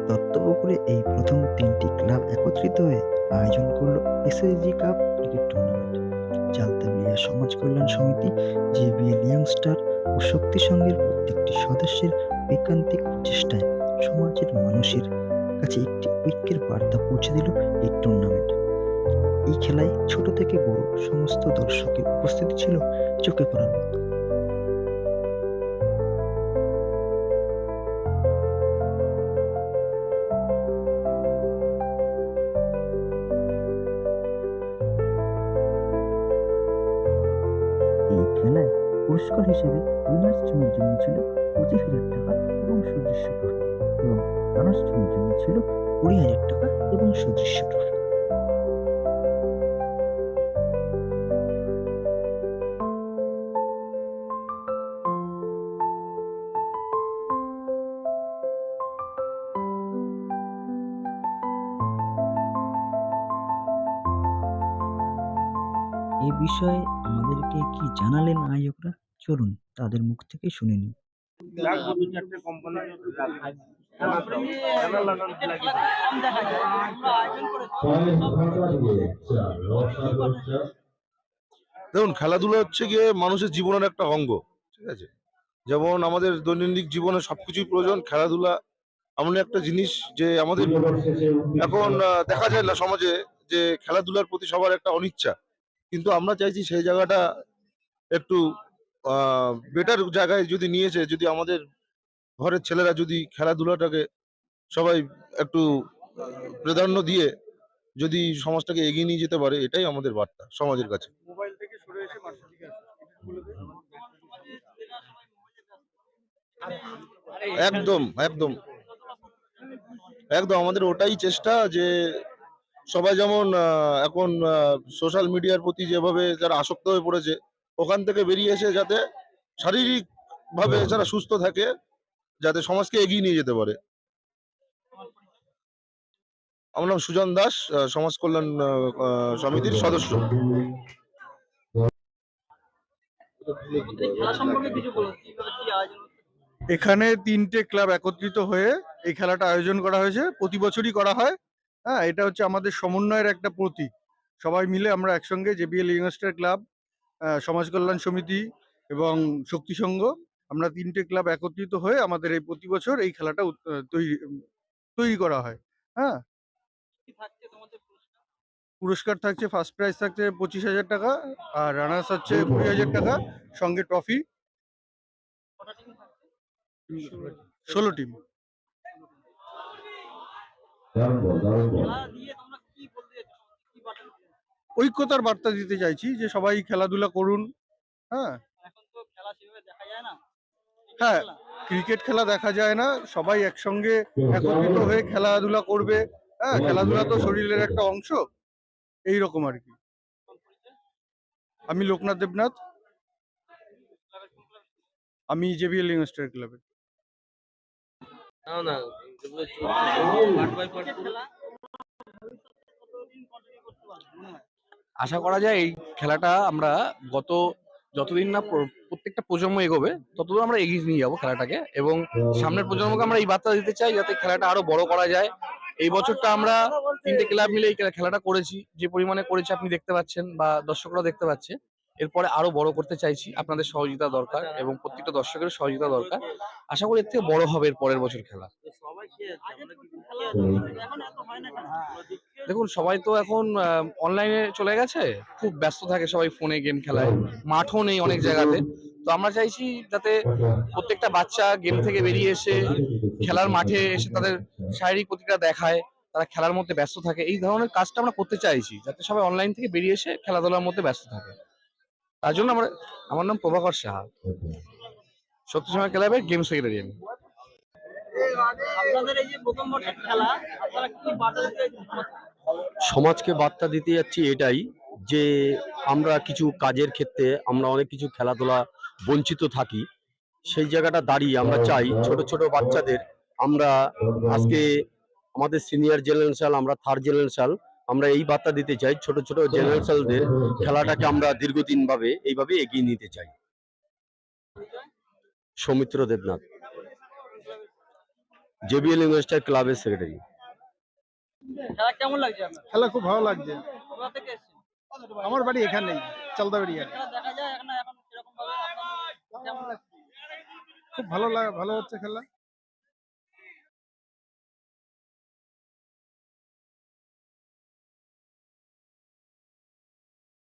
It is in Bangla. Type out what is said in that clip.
দত্তপুকুরে এই প্রথম ৩টি ক্লাব একত্রিত হয়ে আয়োজন করল এসএসজি কাপ ক্রিকেট টুর্নামেন্ট। জালতাবিলিয়া সমাজ কল্যাণ সমিতি, জেবিএল ইয়ংস্টার ও শক্তি সংঘের প্রত্যেকটি সদস্যের ঐকান্তিক প্রচেষ্টায় সমাজের মানুষের কাছে একটি ঐক্যের বার্তা পৌঁছে দিল এই টুর্নামেন্ট। এই খেলায় ছোট থেকে বড় সমস্ত দর্শকের উপস্থিতি ছিল চোখে পড়ার মতো। এই খেলায় পুরস্কার হিসেবে উইনার্স টিমের জন্য ছিল 25,000 টাকা এবং সদস্য ট্রফি, এবং রানার্স টিমের জন্য ছিল 20,000 টাকা এবং সদস্য ট্রফি। এ বিষয়ে আমাদেরকে কি জানালেন আয়োজকরা? চলুন তাদের মুখ থেকে শুনে নিই। দেখুন, খেলাধুলা হচ্ছে গিয়ে মানুষের জীবনের একটা অঙ্গ। ঠিক আছে, যেমন আমাদের দৈনন্দিন জীবনে সবকিছুই প্রয়োজন, খেলাধুলা এমন একটা জিনিস যে আমাদের এখন দেখা যায় না সমাজে যে খেলাধুলার প্রতি সবার একটা অনিচ্ছা, কিন্তু আমরা চাইছি সেই জায়গাটা একটু বেটার জায়গায় যদি নিয়েছে, যদি আমাদের ঘরের ছেলেরা যদি খেলাধুলাটাকে সবাই একটু প্রাধান্য দিয়ে যদি সমাজটাকে এগিয়ে নিয়ে যেতে পারে, এটাই আমাদের বার্তা সমাজের কাছে। একদম একদম একদম আমাদের ওটাই চেষ্টা যে সবাই যেমন এখন সোশ্যাল মিডিয়ার প্রতি যেভাবে যারা আসক্ত হয়ে পড়েছে, ওখান থেকে বেরিয়ে এসে যাতে শারীরিক ভাবে যারা সুস্থ থাকে, যাতে সমাজকে এগিয়ে নিয়ে যেতে পারে। আমার নাম সুজন দাস, সমাজ কল্যাণ সমিতির সদস্য। এখানে 3টে ক্লাব একত্রিত হয়ে এই খেলাটা আয়োজন করা হয়েছে। প্রতি বছরই করা হয়। হ্যাঁ, এটা হচ্ছে আমাদের সমন্বয়ের একটা প্রতীক। সবাই মিলে আমরা একসঙ্গে জেবিএল ইয়ংস্টার ক্লাব, সমাজ কল্যাণ সমিতি এবং শক্তি সংঘ, আমরা 3টে ক্লাব একত্রিত হয়ে আমাদের এই প্রতি বছর এই খেলাটা তৈরি করা হয়। হ্যাঁ, পুরস্কার থাকছে, ফার্স্ট প্রাইজ থাকছে 25,000 টাকা, আর রানার্স হচ্ছে 20,000 টাকা, সঙ্গে ট্রফি। 16 টিম। ঐক্যতার বার্তা দিতে চাইছি যে সবাই খেলাধুলা করুন। হ্যাঁ, হ্যাঁ, ক্রিকেট খেলা দেখা যায় না, সবাই একসঙ্গে একত্রিত হয়ে খেলাধুলা করবে। হ্যাঁ, খেলাধুলা তো শরীরের একটা অংশ। এইরকম আর কি। আমি লোকনাথ দেবনাথ, আমি জেবিএল ইয়ংস্টার ক্লাবে। আশা করা যায় এই খেলাটা আমরা গত যতদিন না প্রত্যেকটা প্রজন্ম এগোবে ততদিন আমরা এগিয়ে নিয়ে যাবো খেলাটাকে, এবং সামনের প্রজন্মকে আমরা এই বার্তা দিতে চাই যাতে খেলাটা আরো বড় করা যায়। এই বছরটা আমরা 3টে ক্লাব মিলে এই খেলাটা করেছি, যে পরিমাণে করেছি আপনি দেখতে পাচ্ছেন বা দর্শকরা দেখতে পাচ্ছে। এরপরে আরো বড় করতে চাইছি, আপনাদের সহযোগিতা দরকার এবং প্রত্যেকটা দর্শকের সহযোগিতা দরকার। আশা করি এর থেকে বড় হবে এর পরের বছর খেলা। দেখুন, সবাই তো এখন অনলাইনে চলে গেছে, খুব ব্যস্ত থাকে সবাই ফোনে গেম খেলায়, মাঠও নেই অনেক জায়গাতে। তো আমরা চাইছি যাতে প্রত্যেকটা বাচ্চা গেম থেকে বেরিয়ে এসে খেলার মাঠে এসে তাদের শারীরিক প্রতিক্রিয়া দেখায়, তারা খেলার মধ্যে ব্যস্ত থাকে। এই ধরনের কাজটা আমরা করতে চাইছি, যাতে সবাই অনলাইন থেকে বেরিয়ে এসে খেলাধুলার মধ্যে ব্যস্ত থাকে। তার জন্য আমার নাম প্রভাকর সাহা, শক্তি সময় ক্লাবের গেম সেক্রেটারি আমি। সমাজকে বার্তা দিতে যাচ্ছি এটাই যে আমরা কিছু কাজের ক্ষেত্রে আমরা অনেক কিছু খেলাধুলা বঞ্চিত থাকি। সেই জায়গাটা দাঁড়িয়ে আমরা চাই ছোট ছোট বাচ্চাদের আমরা আজকে আমাদের সিনিয়র জেনারেশন, আমরা থার্ড জেনারেশন, আমরা এই বার্তা দিতে চাই ছোট ছোট জেনারেশনদের খেলাটাকে আমরা দীর্ঘদিন ভাবে এইভাবে এগিয়ে নিতে চাই। সৌমিত্র দেবনাথ। জেবিএল ইনভেস্টার ক্লাবের সেক্রেটারি। খেলা কেমন লাগছে আপনার? খেলা খুব ভালো লাগছে। কোথা থেকে এসেছেন? আমার বাড়ি এখানেই, চালদাবেড়িয়া। খেলা দেখা যায় এখন এখন সেরকম ভাবে আপনাদের কেমন লাগছে? খুব ভালো হচ্ছে খেলা।